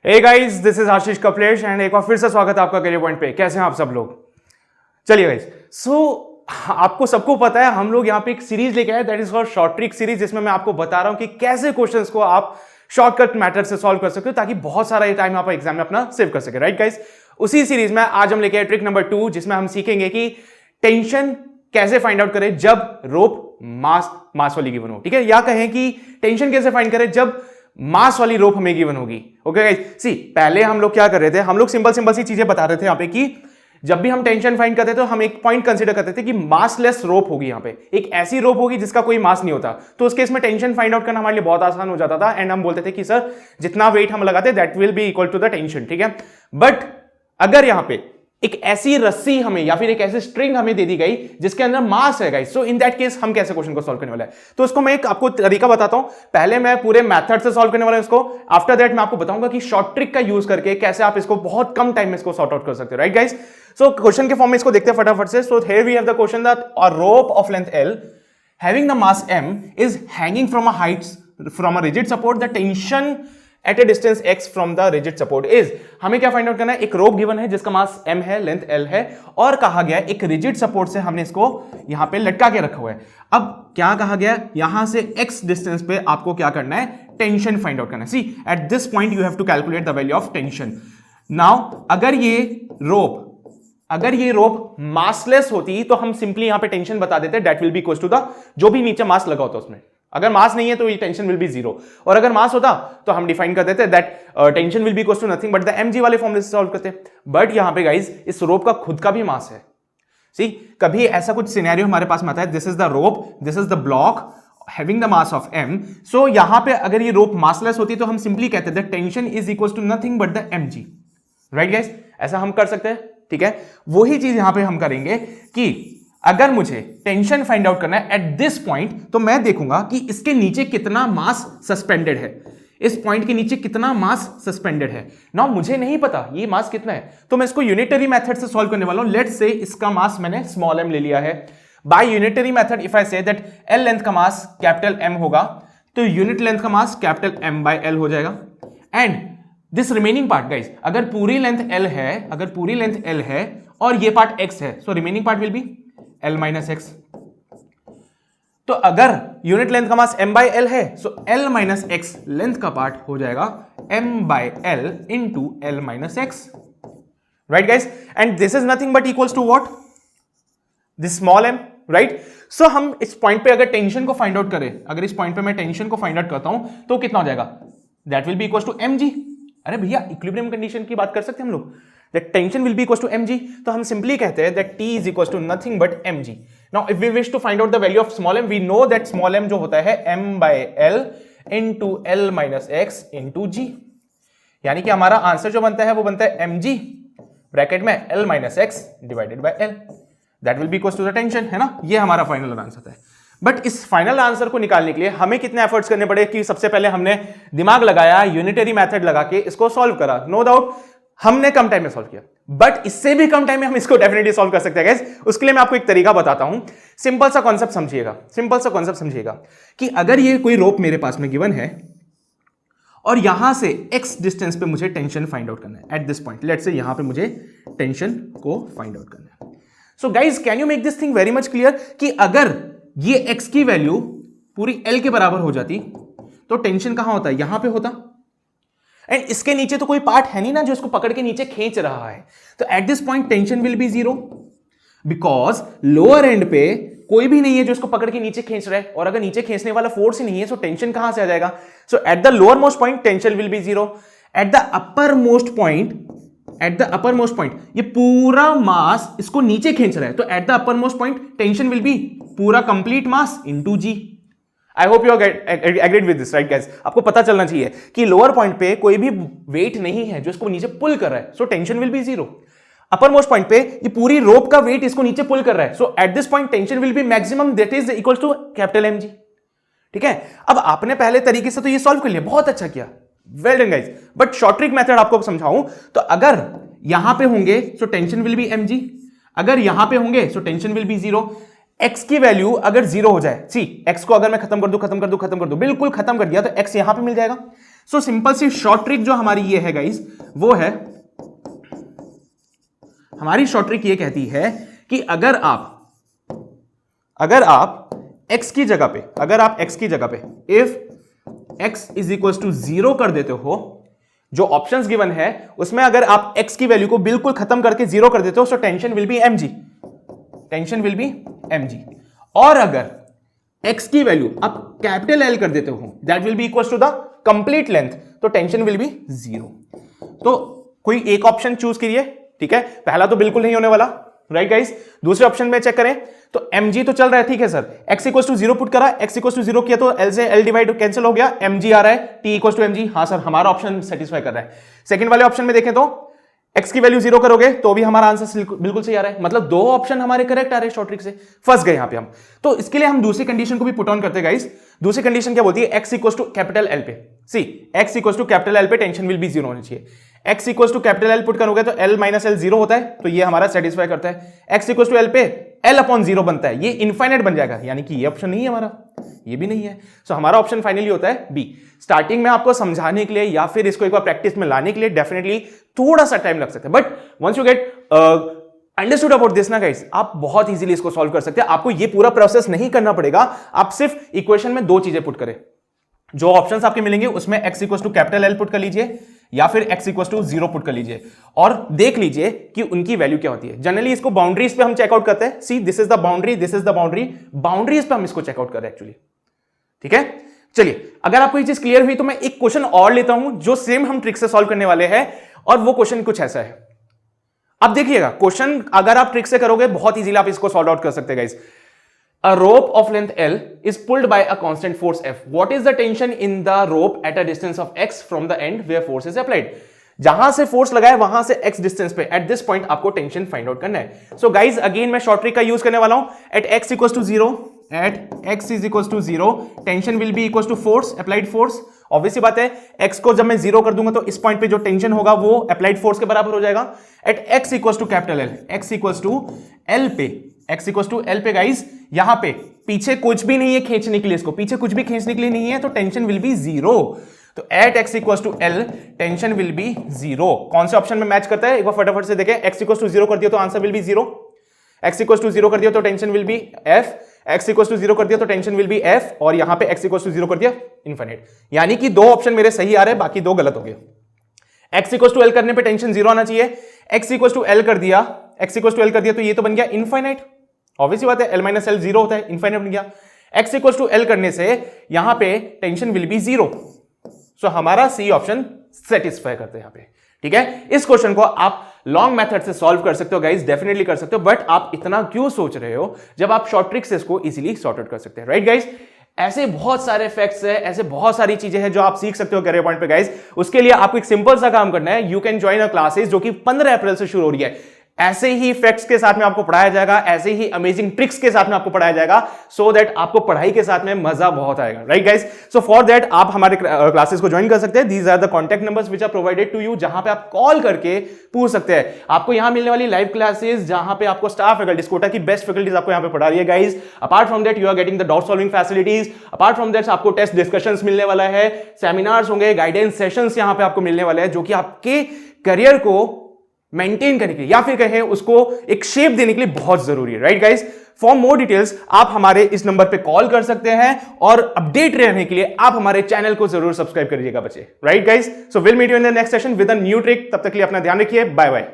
Hey guys, this is Ashish Kaplesh and एक बार फिर से स्वागत है आपका करियर पॉइंट पे। कैसे हैं आप सब लोग? चलिए गाइस, आपको सबको पता है हम लोग यहाँ पे एक सीरीज लेके आए, that is for short trick series, जिसमें मैं आपको बता रहा हूं कि कैसे क्वेश्चंस को आप शॉर्टकट मेथड से सॉल्व कर सकते हो ताकि बहुत सारा टाइम आप एग्जाम में अपना सेव कर सके। राइट गाइस, उसी सीरीज में आज हम लेके आए ट्रिक नंबर 2, जिसमें हम सीखेंगे कि टेंशन कैसे फाइंड आउट करें जब रोप मास वाली गिवन हो। ठीक है, या कहें कि टेंशन कैसे फाइंड करें जब मास वाली रोप हमें गिवन होगी। ओके गाइस, सी पहले हम लोग क्या कर रहे थे, हम लोग सिंपल सी चीजें बता रहे थे यहाँ पे कि जब भी हम टेंशन फाइंड करते थे तो हम एक पॉइंट कंसीडर करते थे कि मासलेस रोप होगी। यहाँ पे एक ऐसी रोप होगी जिसका कोई मास नहीं होता, तो उस केस में टेंशन फाइंड आउट करना हमारे लिए बहुत आसान हो जाता था। एंड हम बोलते थे कि सर जितना वेट हम लगाते that will be equal to the tension. ठीक है, बट अगर यहाँ पे एक ऐसी रस्सी हमें या फिर एक ऐसी स्ट्रिंग हमें दे दी गई जिसके अंदर मास है guys, so in that case हम कैसे क्वेश्चन को सॉल्व करने वाला है, तो उसको मैं एक आपको तरीका बताता हूं। पहले मैं पूरे मेथड से सॉल्व करने वाला हूं इसको, आफ्टर दैट मैं आपको बताऊंगा कि शॉर्ट ट्रिक का यूज करके कैसे आप इसको बहुत कम टाइम में इसको सॉर्ट आउट कर सकते हो। राइट गाइस, सो क्वेश्चन के फॉर्म में इसको देखते हैं फटाफट से। So here we have the question that a rope of length L having the mass M is hanging from a height from a rigid support. The tension at a distance x from the rigid support is, हमें क्या find out करना है, एक रोप given है जिसका मास m है, length l है, और कहा गया एक रिजिड सपोर्ट से हमने इसको यहां पे लटका के रखा हुआ है। अब क्या कहा गया, यहां से x डिस्टेंस पे आपको क्या करना है, टेंशन फाइंड आउट करना है। See at this point you have to calculate the value of tension. Now अगर ये रोप मासलेस होती तो हम सिंपली यहां पे टेंशन बता देते, that will be equal to the जो भी नीचे मास लगा होता उसमें। अगर मास नहीं है तो ये टेंशन विल बी जीरो, और अगर मास होता तो हम डिफाइन कर देते that tension will be equal to nothing but the mg वाले फॉर्मूले से सॉल्व करते। बट यहां पे गाइस इस रोप का खुद का भी मास है। सी कभी ऐसा कुछ सिनेरियो हमारे पास में आता है, this is the rope, this is the block having the mass of m। सो यहां पे अगर ये रोप मासलेस होती तो हम सिंपली कहते that tension is equal to nothing but the mg। Right guys, ऐसा हम कर सकते हैं। ठीक है, वही चीज यहां पे हम करेंगे कि अगर मुझे टेंशन फाइंड आउट करना है एट दिस पॉइंट, तो मैं देखूंगा कि इसके नीचे कितना मास सस्पेंडेड है, इस पॉइंट के नीचे कितना मास सस्पेंडेड है। नाउ मुझे नहीं पता ये मास कितना है, तो मैं इसको यूनिटरी मेथड से सॉल्व करने वाला हूं। लेट्स से इसका मास मैंने स्मॉल m ले लिया है। By unitary method if I say that l length का मास कैपिटल M होगा, तो यूनिट लेंथ का mass capital M by L हो जाएगा। And this remaining part guys, अगर पूरी लेंथ L है और ये पार्ट x है, so remaining part will be L minus x. तो अगर यूनिट लेंथ का मास m बाय L है, so L minus x length का पार्ट हो जाएगा m by L into L minus x. Right guys, and this is nothing but equals to what, this small m। Right, so हम इस point पे अगर tension को find out करें, अगर इस पॉइंट पे मैं टेंशन को फाइंड आउट करता हूं तो कितना हो जाएगा, that will be equals to mg। अरे भैया इक्विलिब्रियम कंडीशन की बात कर सकते हैं हम लोग, that tension will be equals to mg, तो हम simply कहते हैं that t is equals to nothing but mg. Now if we wish to find out the value of small m, we know that small m जो होता है m by l into l minus x into g, यानी कि हमारा answer जो बनता है वो बनता है mg ब्रैकेट में l minus x divided by l, that will be equals to the tension, है ना। ये हमारा फाइनल आंसर है। बट इस फाइनल आंसर को निकालने के लिए हमें कितने एफर्ट्स करने पड़े कि सबसे पहले हमने दिमाग लगाया, यूनिटरी मेथड लगा के इसको सॉल्व करा। नो डाउट हमने कम टाइम में सॉल्व किया, बट इससे भी कम टाइम में हम इसको डेफिनेटली सॉल्व कर सकते हैं गाइस। उसके लिए मैं आपको एक तरीका बताता हूं, सिंपल सा कॉन्सेप्ट समझिएगा कि अगर ये कोई रोप मेरे पास में गिवन है और यहां से x डिस्टेंस पे मुझे टेंशन फाइंड आउट करना है eight this point, let's say यहां पे मुझे टेंशन को फाइंड आउट करना है। So guys can you make this thing very much clear कि अगर ये x की वैल्यू पूरी l के बराबर हो जाती तो टेंशन कहां होता है, यहां पे होता, एंड इसके नीचे तो कोई पार्ट है नहीं ना जो इसको पकड़ के नीचे खींच रहा है, तो eight this point tension will be zero, because lower and पे कोई भी नहीं है जो इसको पकड़ के नीचे खींच रहा है, और अगर नीचे खींचने वाला फोर्स ही नहीं है, सो टेंशन कहां से आ जाएगा। So at the lower most point tension will be zero, at the upper most point ये पूरा मास इसको नीचे खींच रहा है, तो at the upper most point tension will be पूरा complete mass into g. I hope you agreed with this, right guys. आपको पता चलना चाहिए कि लोअर पॉइंट पे कोई भी वेट नहीं है जो इसको नीचे पुल कर रहा है, so tension will be zero. Upper most point पे ये पूरी रोप का वेट इसको नीचे पुल कर रहा है, so at this point tension will be maximum, that is equal to capital mg। ठीक है, अब आपने पहले तरीके से तो ये सॉल्व कर लिया, बहुत अच्छा किया, well done guys. But short trick method आपको समझाऊं तो अगर यहां पे होंगे so tension will B mg, अगर यहां पे होंगे so tension will be zero. x की वैल्यू अगर जीरो हो जाए, सी x को अगर मैं खत्म कर दूं, बिल्कुल खत्म कर दिया, तो x यहां पे मिल जाएगा। सो सिंपल सी शॉर्ट ट्रिक जो हमारी ये है गाइस, वो है, हमारी शॉर्ट ट्रिक ये कहती है कि अगर आप x की जगह पे if x is equal to 0 कर देते हो, जो ऑप्शंस गिवन है उसमें अगर आप x की वैल्यू को बिल्कुल खत्म करके 0 कर देते हो, so tension will B mg, और अगर x की वैल्यू आप कैपिटल L कर देते हो, that will be equal to the complete length, तो टेंशन विल बी 0। तो कोई एक ऑप्शन चूज करिए, ठीक है, पहला तो बिल्कुल नहीं होने वाला, राइट गाइस। दूसरे ऑप्शन में चेक करें तो mg तो चल रहा है, ठीक है sir, x equal to 0 put करा, x इक्वल टू 0 किया तो L से L डिवाइड कैंसिल हो गया, mg आ रहा है, t इक्वल टू mg, हाँ सर हमारा ऑप्शन सेटिस्फाई कर रहा है। सेकंड वाले ऑप्शन में देखें तो x की वैल्यू 0 करोगे तो भी हमारा आंसर बिल्कुल सही आ रहा है, मतलब दो ऑप्शन हमारे करेक्ट आ रहे हैं, शॉर्ट ट्रिक से फंस गए यहां पे हम। तो इसके लिए हम दूसरी कंडीशन को भी पुट ऑन करते हैं गाइस। दूसरी कंडीशन क्या बोलती है, x equal to capital L पे, see x equal to capital L पे टेंशन विल बी 0 होनी चाहिए। x equal to capital L put करोगे तो L माइनस L 0 होता है, तो ये हमारा सेटिस्फाई करता है। x इक्वल टू L पे L अपॉन 0 बनता है, ये इनफाइनाइट बन जाएगा, यानी कि ये ऑप्शन नहीं है हमारा, ये भी नहीं है। सो हमारा ऑप्शन फाइनली होता है बी। स्टार्टिंग में आपको समझाने के लिए या फिर इसको एक बार प्रैक्टिस में लाने के लिए डेफिनेटली थोड़ा सा टाइम लग सकता है, but once you get understood about this ना गाइस, आप बहुत इजीली इसको सॉल्व कर सकते हैं। आपको ये पूरा प्रोसेस नहीं करना पड़ेगा, आप सिर्फ इक्वेशन में दो चीजें पुट करें, जो ऑप्शंस आपके मिलेंगे उसमें x equal to capital L put कर लीजिए या फिर x इक्वल टू 0 पुट कर लीजिए और देख लीजिए कि उनकी वैल्यू क्या होती है। जनरली इसको बाउंड्रीज पे हम चेकआउट करते हैं, see this is the boundary, this is the boundary, boundaries पे हम इसको चेकआउट कर रहे हैं एक्चुअली, ठीक है। चलिए, अगर आपको ये चीज क्लियर हुई तो मैं एक क्वेश्चन और लेता हूं जो सेम हम ट्रिक से सॉल्व करने वाले हैं, और वो क्वेश्चन कुछ ऐसा है। अब देखिएगा, क्वेश्चन अगर आप ट्रिक से करोगे बहुत इजीली आप इसको सॉल्व आउट कर सकते हैं guys. A rope of length L is pulled by a constant force F. What is the tension in the rope at a distance of x from the end where force is applied? जहां से force लगाए वहां से x distance पे at this point आपको tension find out करना है। So guys again मैं शॉर्ट ट्रिक का यूज करने वाला हूं। At x equal to 0, at x is equal to 0 tension will be equal to force, applied force. Obviously बात है, x को जब मैं 0 कर दूंगा तो इस पॉइंट पे जो टेंशन होगा वो अप्लाइड फोर्स के बराबर हो जाएगा। At x equal to capital L, x equal to L पे, x इक्वल टू L पे गाइज, यहां पे पीछे कुछ भी नहीं है खींचने के लिए, इसको पीछे कुछ भी खींचने के लिए नहीं है, तो टेंशन विल बी 0। तो at x equal to L tension will be 0। कौन से ऑप्शन में मैच करता है एक बार फटाफट से देखें। x इक्वल टू 0 कर दिया तो answer will be 0, x equal to 0 कर दिया तो tension will be F, x equal to 0 कर दिया तो टेंशन विल बी F, और यहां पे x इक्वल टू 0 कर दिया इनफिनिट। यानी कि दो ऑप्शन मेरे सही आ रहे हैं, बाकी दो गलत हो गए। x इक्वल टू L करने पे टेंशन 0 आना चाहिए, x इक्वल टू L कर दिया, x इक्वल टू L कर दिया तो ये तो बन गया इनफाइनाइट, ऑब्वियसली बात है, L माइनस L 0 होता है, इनफाइनाइट बन गया। x इक्वल टू L करने से यहां पे टेंशन विल बी 0, सो हमारा सी ऑप्शन सेटिस्फाई करते हैं यहां पे, ठीक है। इस क्वेश्चन को आप लॉन्ग मेथड से सॉल्व कर सकते हो गाइस, डेफिनेटली कर सकते हो, बट आप इतना क्यों सोच रहे हो जब आप शॉर्ट ट्रिक से इसको इजीली सॉर्ट आउट कर सकते हैं, राइट गाइस। ऐसे बहुत सारे फैक्ट्स है, ऐसे बहुत सारी चीजें हैं जो आप सीख सकते हो करियर पॉइंट पे गाइस। उसके लिए आपको एक सिंपल सा काम करना है, you can join a classes जो कि 15 अप्रैल से शुरू हो रही है। ऐसे ही फैक्ट्स के साथ में आपको पढ़ाया जाएगा, ऐसे ही अमेजिंग ट्रिक्स के साथ में आपको पढ़ाया जाएगा, सो दैट आपको पढ़ाई के साथ में मजा बहुत आएगा, right guys. So for that आप हमारे क्लासेस को ज्वाइन कर सकते हैं। These are the contact numbers which are provided to you, जहां पे आप कॉल करके पूछ सकते हैं। आपको यहां मिलने वाली लाइव क्लासेस जहां पे आपको स्टाफ फैकल्टीज, कोटा की बेस्ट फैकल्टीज आपको यहां पे पढ़ा रही है guys. Apart from that you are getting the doubt solving facilities, apart from that आपको टेस्ट डिस्कशंस मिलने वाला है, सेमिनार्स होंगे, गाइडेंस सेशंस यहां पे आपको मिलने वाले हैं, जो कि आपके करियर को मेंटेन करने के लिए या फिर कहें उसको एक शेप देने के लिए बहुत जरूरी है, right guys. For more details आप हमारे इस नंबर पे कॉल कर सकते हैं, और अपडेट रहने के लिए आप हमारे चैनल को जरूर सब्सक्राइब करिएगा बच्चे, right guys. So will meet you in the next session with a new trick. तब तक के लिए अपना ध्यान रखिए, बाय बाय।